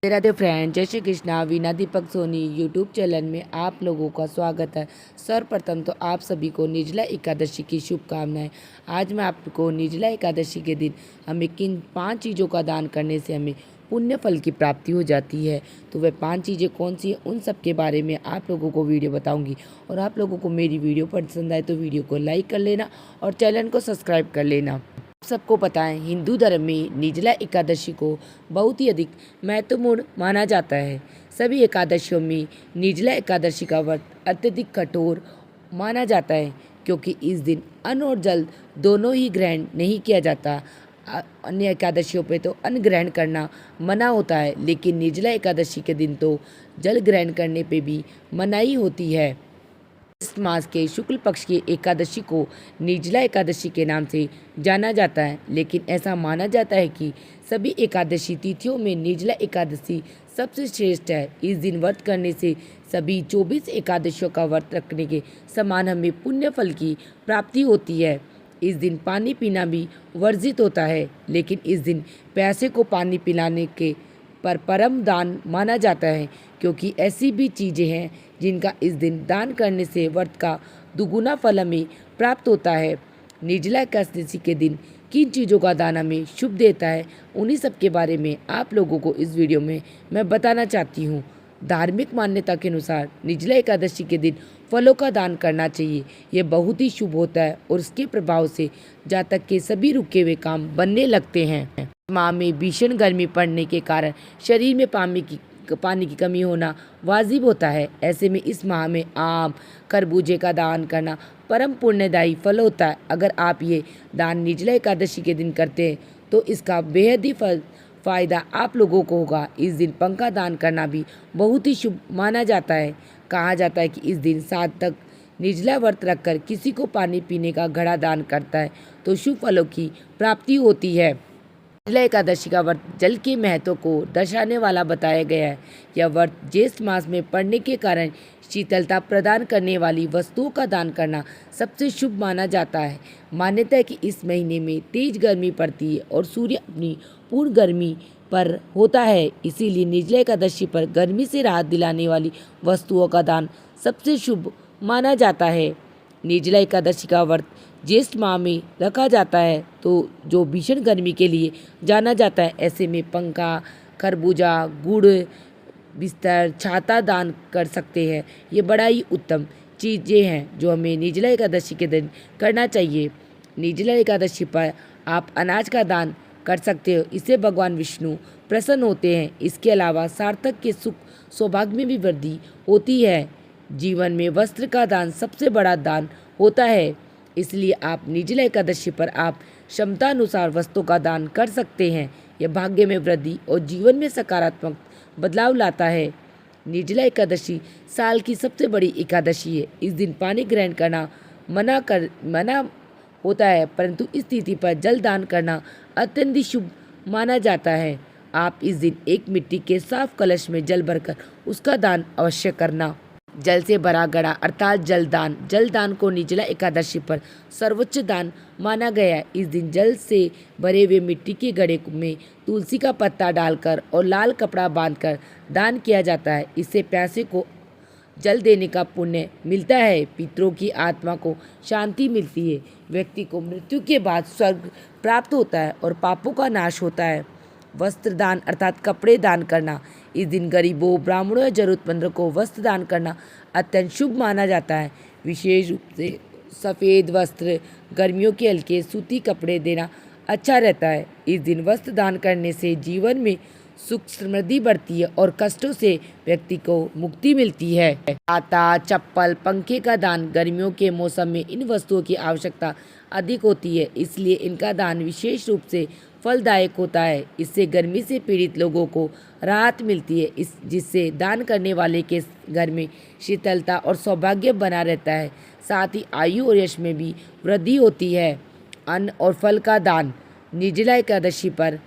Radhe Radhe friend, जय Shri Krishna. Veena Deepak Soni YouTube channel में आप लोगों का स्वागत है। सर्वप्रथम तो आप सभी को निर्जला एकादशी की शुभकामनाएं। आज मैं आपको निर्जला एकादशी के दिन हमें किन 5 चीज़ों का दान करने से हमें पुण्य फल की प्राप्ति हो जाती है, तो वह 5 चीज़ें कौन सी हैं उन सब के बारे में आप लोगों को वीडियो बताऊँगी। और आप लोगों को मेरी वीडियो पसंद आए तो वीडियो को लाइक कर लेना और चैनल को सब्सक्राइब कर लेना। सबको पता है, हिंदू धर्म में निर्जला एकादशी को बहुत ही अधिक महत्वपूर्ण माना जाता है। सभी एकादशियों में निर्जला एकादशी का व्रत अत्यधिक कठोर माना जाता है, क्योंकि इस दिन अन्न और जल दोनों ही ग्रहण नहीं किया जाता। अन्य एकादशियों पे तो अन्न ग्रहण करना मना होता है, लेकिन निर्जला एकादशी के दिन तो जल ग्रहण करने पे भी मनाही होती है। इस मास के शुक्ल पक्ष की एकादशी को निर्जला एकादशी के नाम से जाना जाता है, लेकिन ऐसा माना जाता है कि सभी एकादशी तिथियों में निर्जला एकादशी सबसे श्रेष्ठ है। इस दिन व्रत करने से सभी 24 एकादशियों का व्रत रखने के समान हमें पुण्य फल की प्राप्ति होती है। इस दिन पानी पीना भी वर्जित होता है, लेकिन इस दिन प्यासे को पानी पिलाने के पर परम दान माना जाता है, क्योंकि ऐसी भी चीज़ें हैं जिनका इस दिन दान करने से व्रत का दुगुना फल हमें प्राप्त होता है। निर्जला एकादशी के दिन किन चीज़ों का दान हमें शुभ देता है, उन्हीं सब के बारे में आप लोगों को इस वीडियो में मैं बताना चाहती हूँ। धार्मिक मान्यता के अनुसार निर्जला एकादशी के दिन फलों का दान करना चाहिए। यह बहुत ही शुभ होता है और इसके प्रभाव से जातक के सभी रुके हुए काम बनने लगते हैं। माह में भीषण गर्मी पड़ने के कारण शरीर में पानी की कमी होना वाजिब होता है। ऐसे में इस माह में आम खरबूजे का दान करना परम पुण्यदायी फल होता है। अगर आप ये दान निर्जला एकादशी के दिन करते हैं तो इसका बेहद ही फायदा आप लोगों को होगा। इस दिन पंखा दान करना भी बहुत ही शुभ माना जाता है। कहा जाता है कि इस दिन 7 तक निर्जला व्रत रखकर किसी को पानी पीने का घड़ा दान करता है तो शुभ फलों की प्राप्ति होती है। निर्जला एकादशी का व्रत जल के महत्व को दर्शाने वाला बताया गया है। यह व्रत ज्येष्ठ मास में पड़ने के कारण शीतलता प्रदान करने वाली वस्तुओं का दान करना सबसे शुभ माना जाता है। मान्यता है कि इस महीने में तेज गर्मी पड़ती है और सूर्य अपनी पूर्ण गर्मी पर होता है, इसीलिए निर्जला एकादशी पर गर्मी से राहत दिलाने वाली वस्तुओं का दान सबसे शुभ माना जाता है। निर्जला एकादशी का व्रत ज्येष्ठ माह में रखा जाता है तो जो भीषण गर्मी के लिए जाना जाता है। ऐसे में पंखा, खरबूजा, गुड़, बिस्तर, छाता दान कर सकते हैं। ये बड़ा ही उत्तम चीज़ें हैं जो हमें निर्जला एकादशी के दिन करना चाहिए। निर्जला एकादशी पर आप अनाज का दान कर सकते हो, इससे भगवान विष्णु प्रसन्न होते हैं। इसके अलावा सार्थक के सुख सौभाग्य में भी वृद्धि होती है। जीवन में वस्त्र का दान सबसे बड़ा दान होता है, इसलिए आप निर्जला एकादशी पर आप क्षमता अनुसार वस्तुओं का दान कर सकते हैं। यह भाग्य में वृद्धि और जीवन में सकारात्मक बदलाव लाता है। निर्जला एकादशी साल की सबसे बड़ी एकादशी है। इस दिन पानी ग्रहण करना मना होता है, परंतु इस तिथि पर जल दान करना अत्यंत शुभ माना जाता है। आप इस दिन एक मिट्टी के साफ कलश में जल भरकर उसका दान अवश्य करना। जल से भरा घड़ा अर्थात जल दान को निर्जला एकादशी पर सर्वोच्च दान माना गया है। इस दिन जल से भरे हुए मिट्टी के घड़े में तुलसी का पत्ता डालकर और लाल कपड़ा बांधकर दान किया जाता है। इससे प्यासे को जल देने का पुण्य मिलता है। पितरों की आत्मा को शांति मिलती है। व्यक्ति को मृत्यु के बाद स्वर्ग प्राप्त होता है और पापों का नाश होता है। वस्त्र दान अर्थात कपड़े दान करना, इस दिन गरीबों, ब्राह्मणों या जरूरतमंदों को वस्त्र दान करना अत्यंत शुभ माना जाता है। विशेष रूप से सफ़ेद वस्त्र, गर्मियों के हल्के सूती कपड़े देना अच्छा रहता है। इस दिन वस्त्र दान करने से जीवन में सुख समृद्धि बढ़ती है और कष्टों से व्यक्ति को मुक्ति मिलती है। छाता, चप्पल, पंखे का दान गर्मियों के मौसम में इन वस्तुओं की आवश्यकता अधिक होती है, इसलिए इनका दान विशेष रूप से फलदायक होता है। इससे गर्मी से पीड़ित लोगों को राहत मिलती है, जिससे दान करने वाले के घर में शीतलता और सौभाग्य बना रहता है। साथ ही आयु और यश में भी वृद्धि होती है। अन्न और फल का दान निर्जला एकादशी पर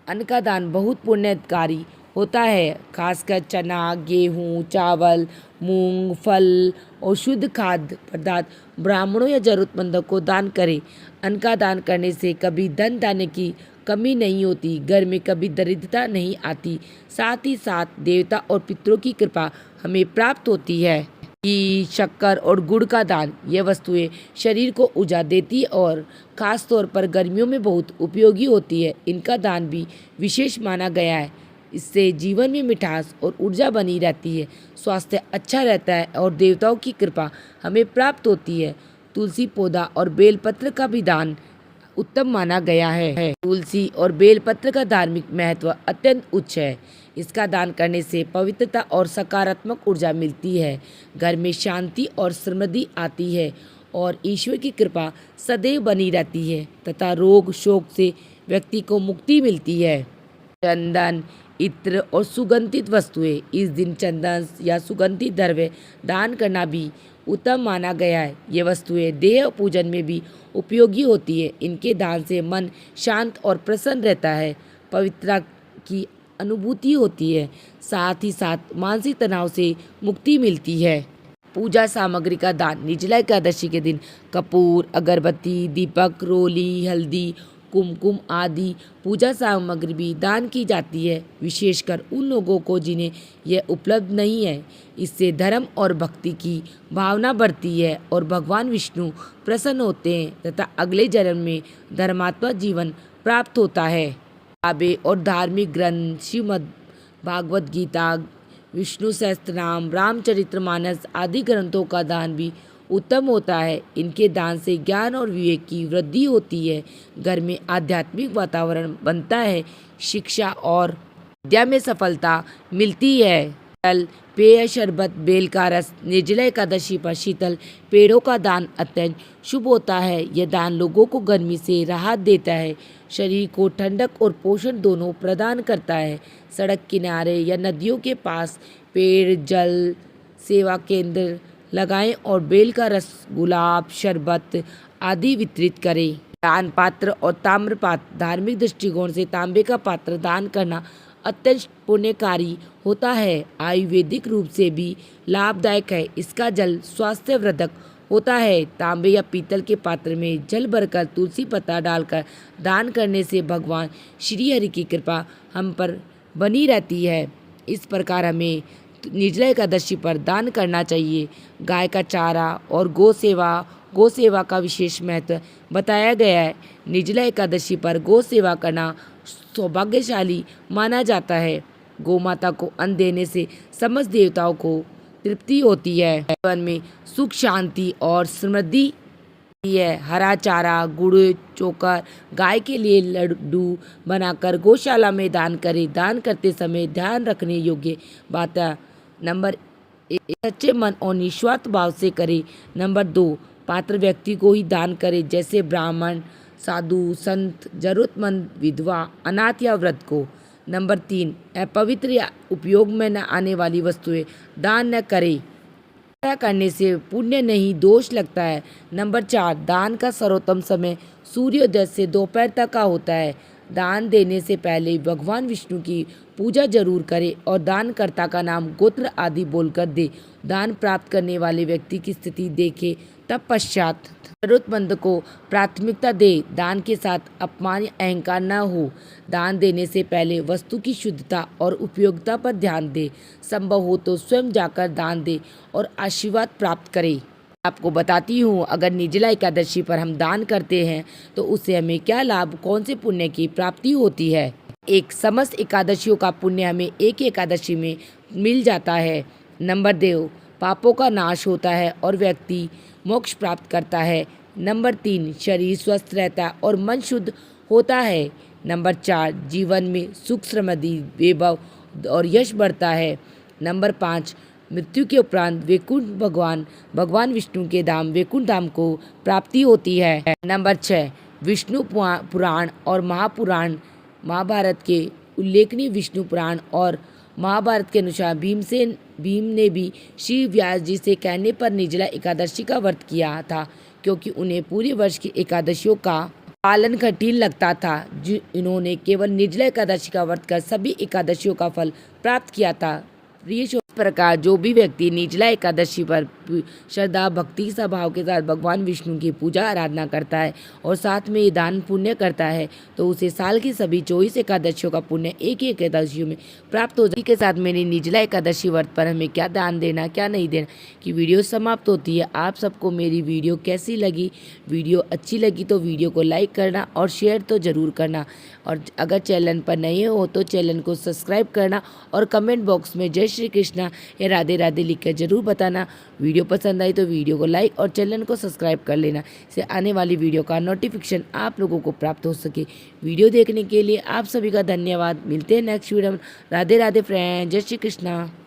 अन्न का दान बहुत पुण्यकारी होता है। खासकर चना, गेहूँ, चावल, मूंग, फल और शुद्ध खाद्य पदार्थ ब्राह्मणों या जरूरतमंदों को दान करें। अन्न का दान करने से कभी धन दाने की कमी नहीं होती, घर में कभी दरिद्रता नहीं आती। साथ ही साथ देवता और पितरों की कृपा हमें प्राप्त होती है। घी, शक्कर और गुड़ का दान, ये वस्तुएं शरीर को ऊर्जा देती है और खास तौर पर गर्मियों में बहुत उपयोगी होती है। इनका दान भी विशेष माना गया है। इससे जीवन में मिठास और ऊर्जा बनी रहती है, स्वास्थ्य अच्छा रहता है और देवताओं की कृपा हमें प्राप्त होती है। तुलसी पौधा और बेलपत्र का भी दान उत्तम माना गया है। तुलसी और बेलपत्र का धार्मिक महत्व अत्यंत उच्च है। इसका दान करने से पवित्रता और सकारात्मक ऊर्जा मिलती है, घर में शांति और समृद्धि आती है और ईश्वर की कृपा सदैव बनी रहती है तथा रोग शोक से व्यक्ति को मुक्ति मिलती है। चंदन, इत्र और सुगंधित वस्तुएं, इस दिन चंदन या सुगंधित द्रव्य दान करना भी उत्तम माना गया है। ये वस्तुएं देह पूजन में भी उपयोगी होती है। इनके दान से मन शांत और प्रसन्न रहता है, पवित्रता की अनुभूति होती है, साथ ही साथ मानसिक तनाव से मुक्ति मिलती है। पूजा सामग्री का दान, निर्जला एकादशी के दिन कपूर, अगरबत्ती, दीपक, रोली, हल्दी, कुमकुम आदि पूजा सामग्री भी दान की जाती है, विशेषकर उन लोगों को जिन्हें यह उपलब्ध नहीं है। इससे धर्म और भक्ति की भावना बढ़ती है और भगवान विष्णु प्रसन्न होते हैं तथा अगले जन्म में धर्मात्मा जीवन प्राप्त होता है। किताबें और धार्मिक ग्रंथ, श्रीमद् भागवत गीता, विष्णु सहस्त्रनाम, रामचरितमानस आदि ग्रंथों का दान भी उत्तम होता है। इनके दान से ज्ञान और विवेक की वृद्धि होती है, घर में आध्यात्मिक वातावरण बनता है, शिक्षा और विद्या में सफलता मिलती है। फल, पेय, शरबत, बेल का रस, निर्जला एकादशी पर शीतल पेड़ों का दान अत्यंत शुभ होता है। यह दान लोगों को गर्मी से राहत देता है, शरीर को ठंडक और पोषण दोनों प्रदान करता है। सड़क किनारे या नदियों के पास पेड़, जल सेवा केंद्र लगाएं और बेल का रस, गुलाब, शरबत आदि वितरित करें। दान पात्र और ताम्र पात्र, धार्मिक दृष्टिकोण से तांबे का पात्र दान करना अत्यंत पुण्यकारी होता है, आयुर्वेदिक रूप से भी लाभदायक है। इसका जल स्वास्थ्यवर्धक होता है। तांबे या पीतल के पात्र में जल भरकर तुलसी पत्ता डालकर दान करने से भगवान श्री हरि की कृपा हम पर बनी रहती है। इस प्रकार हमें निर्जला एकादशी पर दान करना चाहिए। गाय का चारा और गौ सेवा का विशेष महत्व बताया गया है। निर्जला एकादशी पर गौ सेवा करना सौभाग्यशाली माना जाता है। गौ माता को अन्न देने से समस्त देवताओं को तृप्ति होती है, जीवन में सुख शांति और समृद्धि है। हरा चारा, गुड़, चोकर, गाय के लिए लड्डू बनाकर गौशाला में दान करें। दान करते समय ध्यान रखने योग्य बात नंबर 1, सच्चे मन और निस्वार्थ भाव से करें। नंबर 2, पात्र व्यक्ति को ही दान करें, जैसे ब्राह्मण, साधु, संत, जरूरतमंद, विधवा, अनाथ या वृद्ध को। नंबर 3, अपवित्र या उपयोग में न आने वाली वस्तुएं दान न करें, ऐसा करने से पुण्य नहीं दोष लगता है। नंबर 4, दान का सर्वोत्तम समय सूर्योदय से दोपहर तक का होता है। दान देने से पहले भगवान विष्णु की पूजा जरूर करें और दानकर्ता का नाम, गोत्र आदि बोलकर दे। दान प्राप्त करने वाले व्यक्ति की स्थिति देखे तब पश्चात जरूरतमंद को प्राथमिकता दे। दान के साथ अपमान या अहंकार न हो। दान देने से पहले वस्तु की शुद्धता और उपयोगिता पर ध्यान दे। संभव हो तो स्वयं जाकर दान दे और आशीर्वाद प्राप्त करे। आपको बताती हूँ, अगर निर्जला एकादशी पर हम दान करते हैं तो उससे हमें क्या लाभ, कौन से पुण्य की प्राप्ति होती है। एक, समस्त एकादशियों का पुण्य हमें एक एकादशी में मिल जाता है। नंबर 2, पापों का नाश होता है और व्यक्ति मोक्ष प्राप्त करता है। नंबर 3, शरीर स्वस्थ रहता है और मन शुद्ध होता है। नंबर 4, जीवन में सुख, समृद्धि, वैभव और यश बढ़ता है। नंबर 5, मृत्यु के उपरांत वैकुंठ भगवान विष्णु के धाम वैकुंठ धाम को प्राप्ति होती है। नंबर 6, विष्णु पुराण और महाभारत के उल्लेखनीय विष्णु पुराण और महाभारत के अनुसार भीम ने भी श्री व्यास जी से कहने पर निर्जला एकादशी का व्रत किया था, क्योंकि उन्हें पूरे वर्ष की एकादशियों का पालन कठिन लगता था। इन्होंने केवल निर्जला एकादशी का व्रत कर सभी एकादशियों का फल प्राप्त किया था। प्रिय प्रकार जो भी व्यक्ति निर्जला एकादशी पर श्रद्धा भक्ति स्वभाव के साथ भगवान विष्णु की पूजा आराधना करता है और साथ में ये दान पुण्य करता है तो उसे साल की सभी 24 एकादशियों का पुण्य एक ही एकादशियों में प्राप्त हो जाए। के साथ मेरी निर्जला एकादशी व्रत पर हमें क्या दान देना क्या नहीं देना की वीडियो समाप्त होती है। आप सबको मेरी वीडियो कैसी लगी? वीडियो अच्छी लगी तो वीडियो को लाइक करना और शेयर तो ज़रूर करना, और अगर चैनल पर नए हो तो चैनल को सब्सक्राइब करना और कमेंट बॉक्स में जय श्री कृष्णा या राधे राधे लिखकर ज़रूर बताना। वीडियो पसंद आई तो वीडियो को लाइक और चैनल को सब्सक्राइब कर लेना, इससे आने वाली वीडियो का नोटिफिकेशन आप लोगों को प्राप्त हो सके। वीडियो देखने के लिए आप सभी का धन्यवाद। मिलते हैं नेक्स्ट वीडियो में। राधे राधे फ्रेंड, जय श्री कृष्णा।